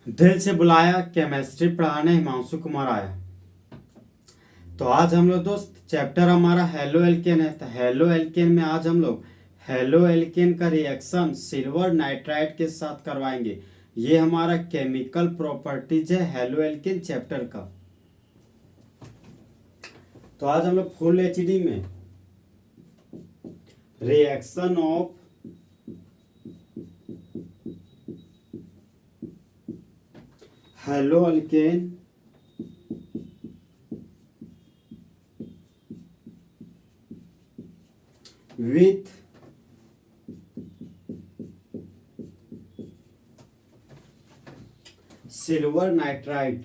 दिल से बुलाया केमिस्ट्री पढ़ाने हिमांशु कुमार आया। तो आज हम लोग दोस्त चैप्टर हमारा हेलो एल्केन है। तो हेलो एल्केन में आज हम लोग हेलो एल्केन का रिएक्शन सिल्वर नाइट्राइड के साथ करवाएंगे। ये हमारा केमिकल प्रॉपर्टीज है हेलो एल्केन चैप्टर का। तो आज हम लोग फुल एचडी में reaction of halo alkane with silver nitride.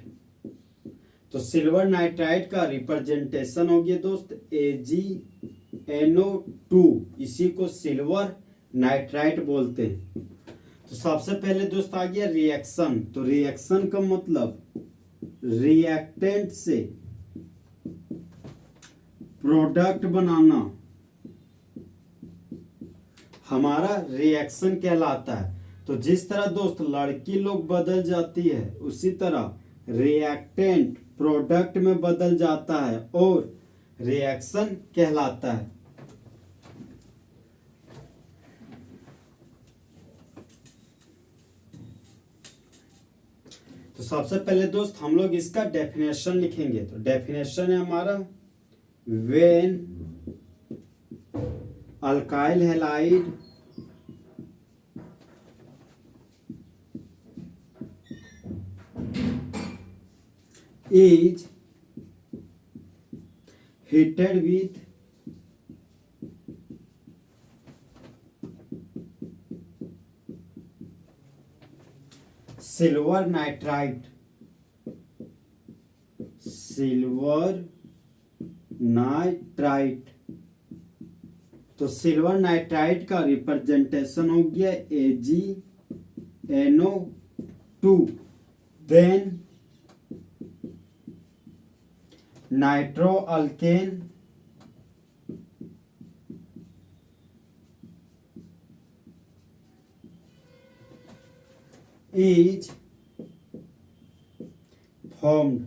तो सिल्वर नाइट्राइड का रिप्रेजेंटेशन हो गया दोस्त AgNO2, इसी को सिल्वर नाइट्राइड बोलते हैं। तो सबसे पहले दोस्त आ गया रिएक्शन। तो रिएक्शन का मतलब रिएक्टेंट से प्रोडक्ट बनाना हमारा रिएक्शन कहलाता है। तो जिस तरह दोस्त लड़की लोग बदल जाती है उसी तरह रिएक्टेंट प्रोडक्ट में बदल जाता है और रिएक्शन कहलाता है। तो सबसे पहले दोस्त हम लोग इसका डेफिनेशन लिखेंगे। तो डेफिनेशन है हमारा when alkyl halide is heated with silver nitride, तो सिल्वर नाइट्राइड का रिप्रेजेंटेशन हो गया AgNO2। Then nitro alkane is formed.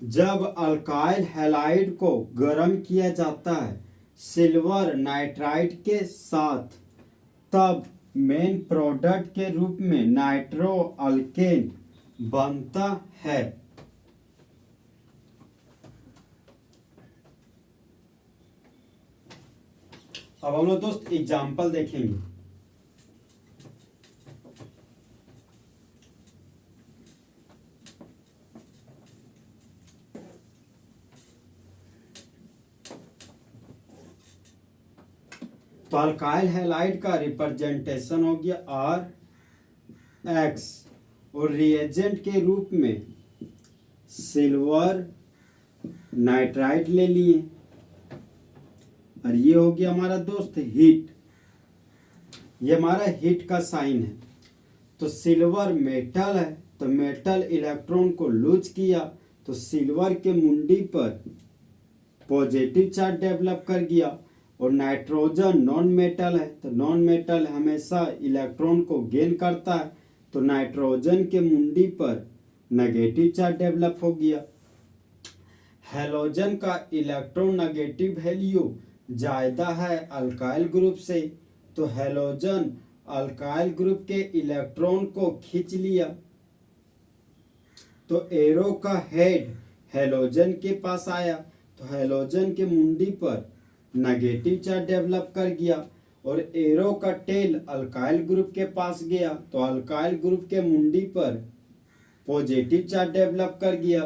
जब अल्काइल हैलाइड को गर्म किया जाता है सिल्वर नाइट्राइड के साथ, तब मेन प्रोडक्ट के रूप में नाइट्रो अल्केन बनता है। अब हम लोग दोस्त एग्जाम्पल देखेंगे। तो अल्काइल हैलाइड का रिप्रेजेंटेशन हो गया RX और रिएजेंट के रूप में सिल्वर नाइट्राइड ले लिए और ये हो गया हमारा दोस्त हीट। ये हमारा हीट का साइन है। तो सिल्वर मेटल है तो मेटल इलेक्ट्रॉन को लूज किया तो सिल्वर के मुंडी पर पॉजिटिव चार्ज डेवलप कर गया। और नाइट्रोजन नॉन मेटल है तो नॉन मेटल हमेशा इलेक्ट्रॉन को गेन करता है तो नाइट्रोजन के मुंडी पर नेगेटिव चार्ज डेवलप हो गया। हैलोजन का इलेक्ट्रोनेगेटिव वैल्यू ज्यादा है अल्काइल ग्रुप से, तो हैलोजन अल्काइल ग्रुप के इलेक्ट्रॉन को खींच लिया। तो एरो का हेड हैलोजन के पास आया तो हैलोजन के मुंडी पर नेगेटिव चार्ज डेवलप कर गया और एरो का टेल अल्काइल ग्रुप के पास गया तो अल्काइल ग्रुप के मुंडी पर पॉजिटिव चार्ज डेवलप कर गया।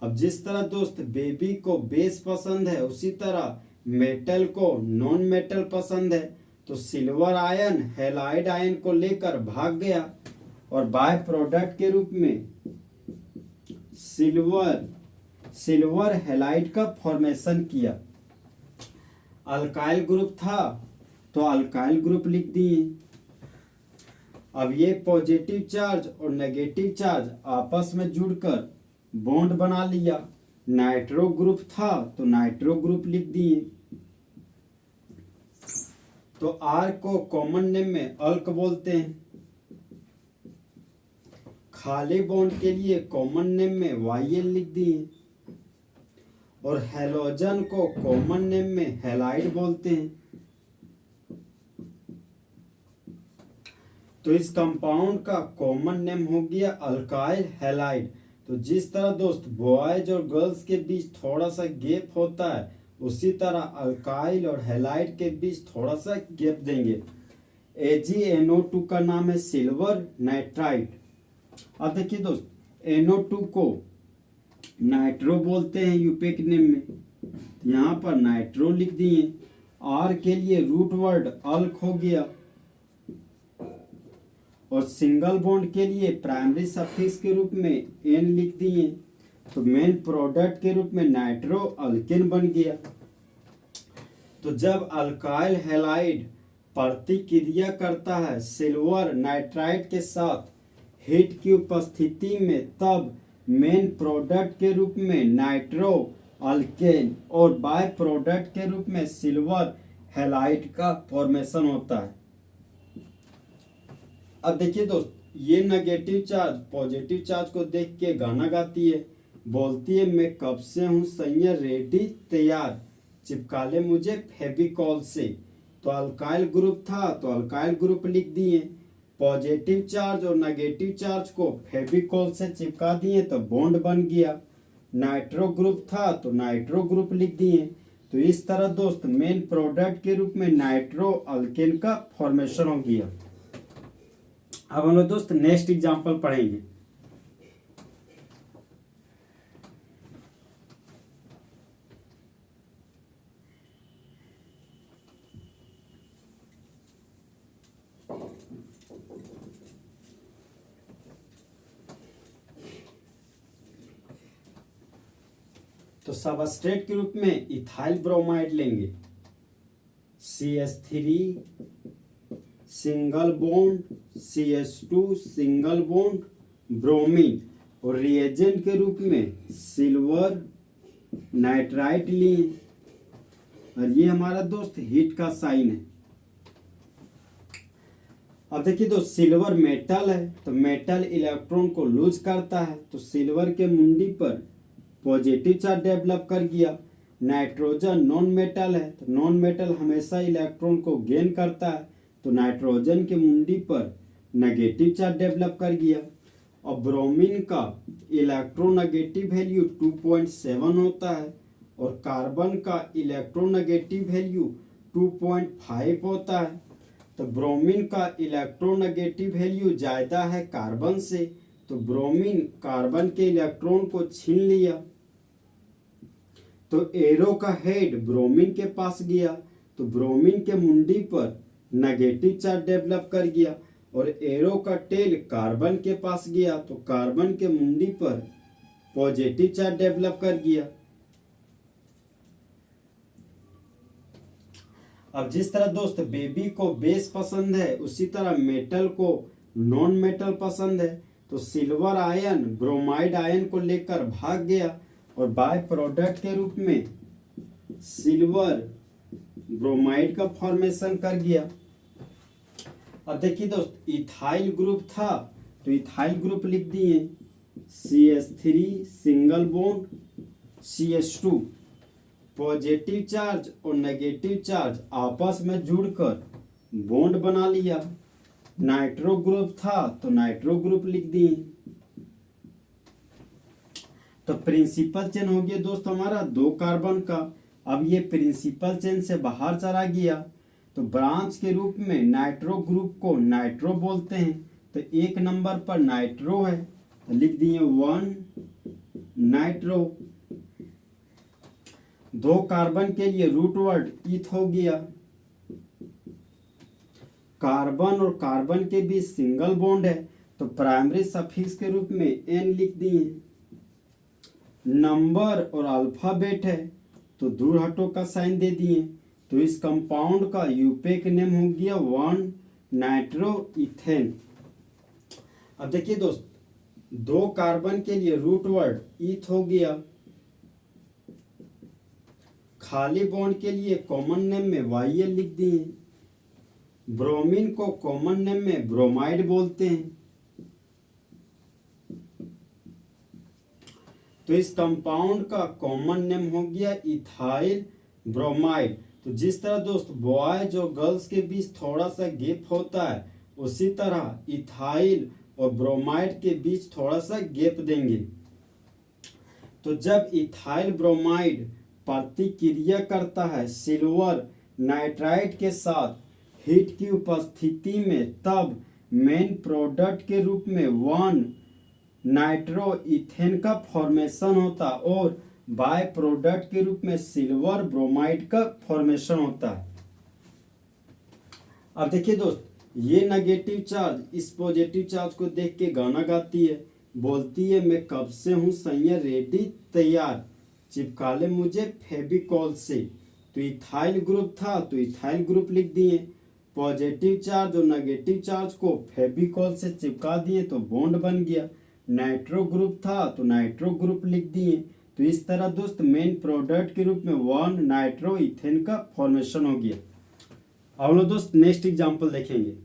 अब जिस तरह दोस्त बेबी को बेस पसंद है उसी तरह मेटल को नॉन मेटल पसंद है। तो सिल्वर आयन हैलाइड आयन को लेकर भाग गया और बाय प्रोडक्ट के रूप में सिल्वर हैलाइड का फॉर्मेशन किया। अल्काइल ग्रुप था तो अल्काइल ग्रुप लिख दिए। अब ये पॉजिटिव चार्ज और नेगेटिव चार्ज आपस में जुड़कर बॉन्ड बना लिया। नाइट्रो ग्रुप था तो नाइट्रो ग्रुप लिख दिए। तो आर को कॉमन नेम में अल्क बोलते हैं। खाली बॉन्ड के लिए कॉमन नेम में वाईएल लिख दिए। और हेलोजन को कॉमन नेम में हेलाइड बोलते हैं। तो इस कंपाउंड का कॉमन नेम हो गया अल्काइल हैलाइड। तो जिस तरह दोस्त बॉयज और गर्ल्स के बीच थोड़ा सा गैप होता है, उसी तरह अल्काइल और हैलाइड के बीच थोड़ा सा गैप देंगे। AgNO2 का नाम है सिल्वर नाइट्राइड। अब देखिए दोस्त, NO2 को नाइट्रो बोलते हैं यूपेक नेम में, यहाँ पर नाइट्रो लिख दिए। आर के लिए रूट वर्ड अल्क हो गया। और सिंगल बॉन्ड के लिए प्राइमरी सफिक्स के रूप में एन लिख दिए। तो मेन प्रोडक्ट के रूप में नाइट्रो अल्केन बन गया। तो जब अल्काइल हैलाइड प्रतिक्रिया करता है सिल्वर नाइट्राइड के साथ हीट की उपस्थिति में, तब मेन प्रोडक्ट के रूप में नाइट्रो अल्केन और बाय प्रोडक्ट के रूप में सिल्वर हैलाइड का फॉर्मेशन होता है। अब देखिए दोस्त, ये नेगेटिव चार्ज पॉजिटिव चार्ज को देख के गाना गाती है, बोलती है मैं कब से हूँ सैया रेडी तैयार, चिपका ले मुझे फेविकॉल से। तो अल्काइल ग्रुप था तो अल्काइल ग्रुप लिख दिए। पॉजिटिव चार्ज और नेगेटिव चार्ज को फेविकॉल से चिपका दिए तो बॉन्ड बन गया। नाइट्रो ग्रुप था तो नाइट्रो ग्रुप लिख दिए। तो इस तरह दोस्त मेन प्रोडक्ट के रूप में नाइट्रो अल्केन का फॉर्मेशन हो गया। अब हम लोग दोस्त नेक्स्ट एग्जांपल पढ़ेंगे। तो सबस्ट्रेट के रूप में इथाइल ब्रोमाइड लेंगे, CH3 single bond CH2 single bond bromine. और रिएजेंट के रूप में सिल्वर नाइट्राइट लिए। और ये हमारा दोस्त हीट का साइन है। अब देखिए दोस्त, सिल्वर मेटल है तो मेटल इलेक्ट्रॉन को लूज करता है, तो सिल्वर के मुंडी पर पॉजिटिव चार्ज डेवलप कर गया। नाइट्रोजन नॉन मेटल है तो नॉन मेटल हमेशा इलेक्ट्रॉन को गेन करता है, तो नाइट्रोजन के मुंडी पर नेगेटिव चार्ज डेवलप कर गया। और ब्रोमीन का इलेक्ट्रोनेगेटिव वैल्यू 2.7 होता है और कार्बन का इलेक्ट्रोनेगेटिव वैल्यू 2.5 होता है। तो ब्रोमीन का इलेक्ट्रोनेगेटिव वैल्यू ज़्यादा है कार्बन से, तो ब्रोमीन कार्बन के इलेक्ट्रॉन को छीन लिया। तो एरो का हेड ब्रोमीन के पास गया, तो ब्रोमीन के मुंडी पर नेगेटिव चार्ज डेवलप कर गया। और एरो का टेल कार्बन के पास गया, तो कार्बन के मुंडी पर पॉजिटिव चार्ज डेवलप कर गया। अब जिस तरह दोस्त बेबी को बेस पसंद है, उसी तरह मेटल को नॉन मेटल पसंद है। तो सिल्वर आयन ब्रोमाइड आयन को लेकर भाग गया और बाय प्रोडक्ट के रूप में सिल्वर ब्रोमाइड का फॉर्मेशन कर गया। अब देखिए दोस्त, इथाइल ग्रुप था तो इथाइल ग्रुप लिख दिए, CH3 single bond CH2। Positive charge और नेगेटिव चार्ज आपस में जुड़कर बॉन्ड बना लिया। नाइट्रो ग्रुप था तो नाइट्रो ग्रुप लिख दिए। तो प्रिंसिपल चेन हो गया दोस्त हमारा 2 कार्बन का। अब ये प्रिंसिपल चेन से बाहर चला गया, तो ब्रांच के रूप में नाइट्रो ग्रुप को नाइट्रो बोलते हैं। तो 1 नंबर पर नाइट्रो है तो लिख दिए 1 नाइट्रो। 2 कार्बन के लिए रूट वर्ड ईथ हो गया। कार्बन और कार्बन के बीच सिंगल बॉन्ड है तो प्राइमरी सफिक्स के रूप में एन लिख दिए। नंबर और अल्फाबेट है तो दूर हटो का साइन दे दिए। तो इस कंपाउंड का यूपेक नेम हो गया 1 नाइट्रो इथेन। अब देखिए दोस्त, 2 कार्बन के लिए रूट वर्ड ईथ हो गया। खाली बॉन्ड के लिए कॉमन नेम में YL लिख दिए। ब्रोमीन को कॉमन नेम में ब्रोमाइड बोलते हैं। तो इस कंपाउंड का कॉमन नेम हो गया इथाइल ब्रोमाइड। तो जिस तरह दोस्त बॉयज और गर्ल्स के बीच थोड़ा सा गैप होता है, उसी तरह इथाइल और ब्रोमाइड के बीच थोड़ा सा गैप देंगे। तो जब इथाइल ब्रोमाइड प्रतिक्रिया करता है सिल्वर नाइट्राइड के साथ हीट की उपस्थिति में, तब मेन प्रोडक्ट के रूप में 1 नाइट्रो इथेन का फॉर्मेशन होता है और बाय प्रोडक्ट के रूप में सिल्वर ब्रोमाइड का फॉर्मेशन होता है। अब देखिए दोस्त, ये नेगेटिव चार्ज इस पॉजिटिव चार्ज को देख के गाना गाती है, बोलती है मैं कब से हूं सैया रेडी तैयार, चिपका ले मुझे फेविकॉल से। तो इथाइल ग्रुप था तो इथाइल ग्रुप लिख दिए, पॉजिटिव चार्ज और नेगेटिव चार्ज को फेविकॉल से चिपका दिए तो बॉन्ड बन गया। नाइट्रो ग्रुप था तो नाइट्रो ग्रुप लिख दिए। तो इस तरह दोस्त मेन प्रोडक्ट के रूप में 1 नाइट्रो इथेन का फॉर्मेशन हो गया। अब लोग दोस्त नेक्स्ट एग्जांपल देखेंगे।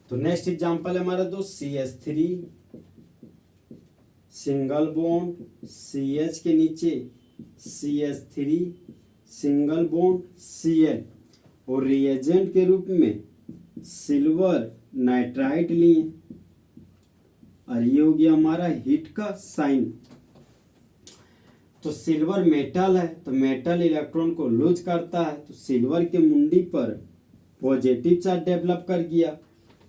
तो नेक्स्ट एग्जांपल है हमारा दोस्त CH3 सिंगल बॉन्ड CH के नीचे CH3 सिंगल बॉन्ड Cl और रिएजेंट के रूप में सिल्वर नाइट्राइड लिए और ये हो गया हमारा हीट का साइन। तो सिल्वर मेटल है तो मेटल इलेक्ट्रॉन को लूज करता है, तो सिल्वर के मुंडी पर पॉजिटिव चार्ज डेवलप कर गया।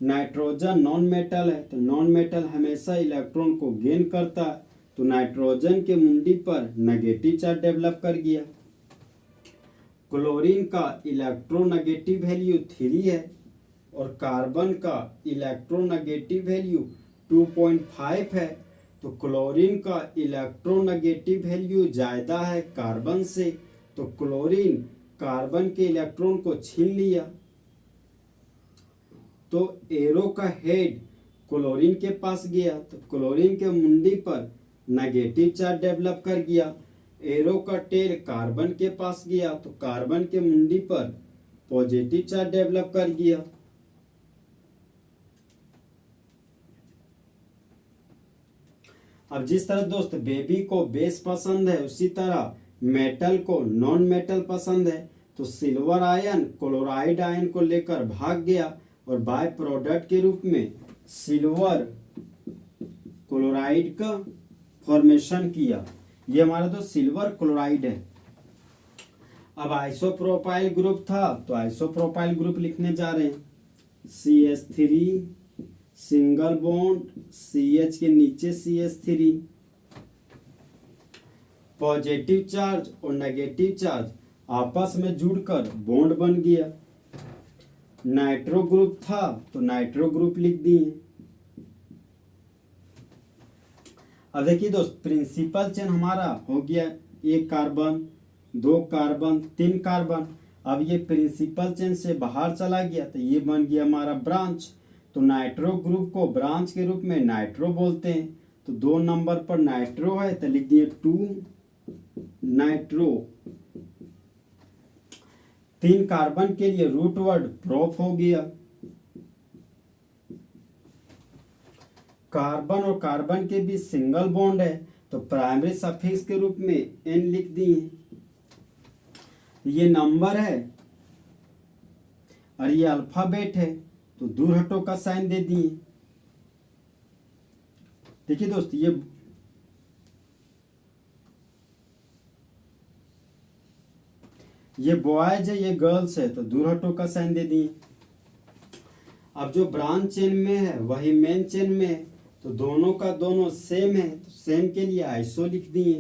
नाइट्रोजन नॉन मेटल है तो नॉन मेटल हमेशा इलेक्ट्रॉन को गेन करता है, तो नाइट्रोजन के मुंडी पर नेगेटिव चार्ज डेवलप कर गया। क्लोरीन का इलेक्ट्रोनेगेटिव वैल्यू 3 है और कार्बन का इलेक्ट्रोनेगेटिव वैल्यू 2.5 है, तो क्लोरीन का इलेक्ट्रोनेगेटिव वैल्यू ज़्यादा है कार्बन से, तो क्लोरीन कार्बन के इलेक्ट्रॉन को छीन लिया। तो एरो का हेड क्लोरीन के पास गया तो क्लोरीन के मुंडी पर नेगेटिव चार्ज डेवलप कर गया। एरो का टेल कार्बन के पास गया तो कार्बन के मुंडी पर पॉजिटिव चार्ज डेवलप कर गया। अब जिस तरह दोस्त बेबी को बेस पसंद है, उसी तरह मेटल को नॉन मेटल पसंद है, तो सिल्वर आयन क्लोराइड आयन को लेकर भाग गया और बाय प्रोडक्ट के रूप में सिल्वर क्लोराइड का फॉर्मेशन किया। ये हमारा तो सिल्वर क्लोराइड है। अब आइसोप्रोपाइल ग्रुप था तो आइसोप्रोपाइल ग्रुप लिखने जा रहे हैं। CH3 सिंगल बॉन्ड CH के नीचे CH3, पॉजिटिव चार्ज और नेगेटिव चार्ज आपस में जुड़कर बॉन्ड बन गया। नाइट्रो ग्रुप था तो नाइट्रो ग्रुप लिख दिए। अब देखिए दोस्त, प्रिंसिपल चेन हमारा हो गया 1 कार्बन 2 कार्बन 3 कार्बन। अब ये प्रिंसिपल चेन से बाहर चला गया तो ये बन गया हमारा ब्रांच। तो नाइट्रो ग्रुप को ब्रांच के रूप में नाइट्रो बोलते हैं। तो 2 नंबर पर नाइट्रो है तो लिख दिए 2 नाइट्रो। 3 कार्बन के लिए रूट वर्ड प्रोप हो गया। कार्बन और कार्बन के बीच सिंगल बॉन्ड है तो प्राइमरी सफिक्स के रूप में n लिख दिए। ये नंबर है और ये अल्फाबेट है तो दूर हटो का साइन दे दिए। देखिए दोस्त, ये बॉयज है ये गर्ल्स है तो दूर हटो का साइन दे दिए। अब जो ब्रांच चेन में है वही मेन चेन में है तो दोनों का दोनों सेम है तो सेम के लिए आइसो लिख दिए।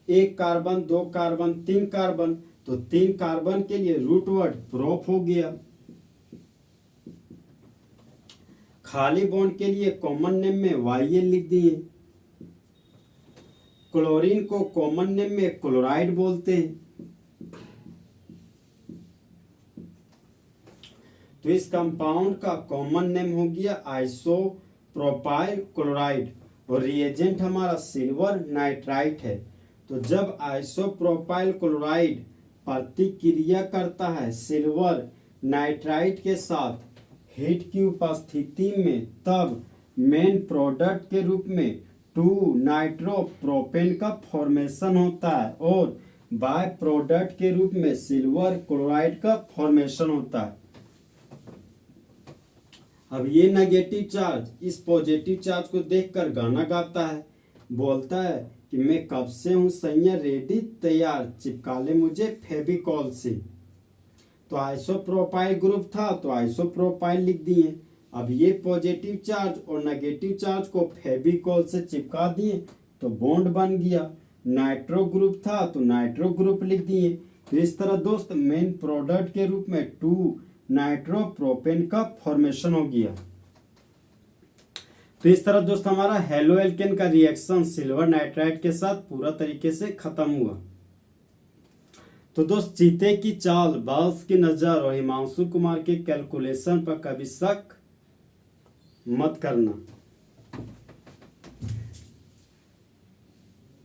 1 कार्बन 2 कार्बन 3 कार्बन तो 3 कार्बन के लिए रूट वर्ड प्रोप हो गया। खाली बॉन्ड के लिए कॉमन नेम में YL लिख दिए। क्लोरीन को कॉमन नेम में क्लोराइड बोलते हैं। तो इस कंपाउंड का कॉमन नेम हो गया आइसोप्रोपाइल क्लोराइड और रिएजेंट हमारा सिल्वर नाइट्राइट है। तो जब आइसोप्रोपाइल क्लोराइड प्रतिक्रिया करता है सिल्वर नाइट्राइट के साथ हीट की उपस्थिति में, तब मेन प्रोडक्ट के रूप में 2 नाइट्रोप्रोपेन का फॉर्मेशन होता है और बाय प्रोडक्ट के रूप में सिल्वर क्लोराइड का फॉर्मेशन होता है। अब ये नेगेटिव चार्ज इस पॉजिटिव चार्ज को देखकर गाना गाता है, बोलता है कि मैं कब से हूं सैया रेडी तैयार, चिपका ले मुझे फेविकॉल से। तो आइसोप्रोपाइल ग्रुप था तो आइसोप्रोपाइल लिख दिए। अब ये पॉजिटिव चार्ज और नेगेटिव चार्ज को फेविकॉल से चिपका दिए तो बॉन्ड बन गया। नाइट्रो ग्रुप था तो नाइट्रो ग्रुप लिख दिए। तो इस तरह दोस्त मेन प्रोडक्ट के रूप में 2 नाइट्रोप्रोपेन का फॉर्मेशन हो गया। तो इस तरह दोस्त हमारा हेलो एल्केन का रिएक्शन सिल्वर नाइट्राइट के साथ पूरा तरीके से खत्म हुआ। तो दोस्त चीते की चाल, बाल्स की नजर और हिमांशु कुमार के कैलकुलेशन पर कभी शक मत करना।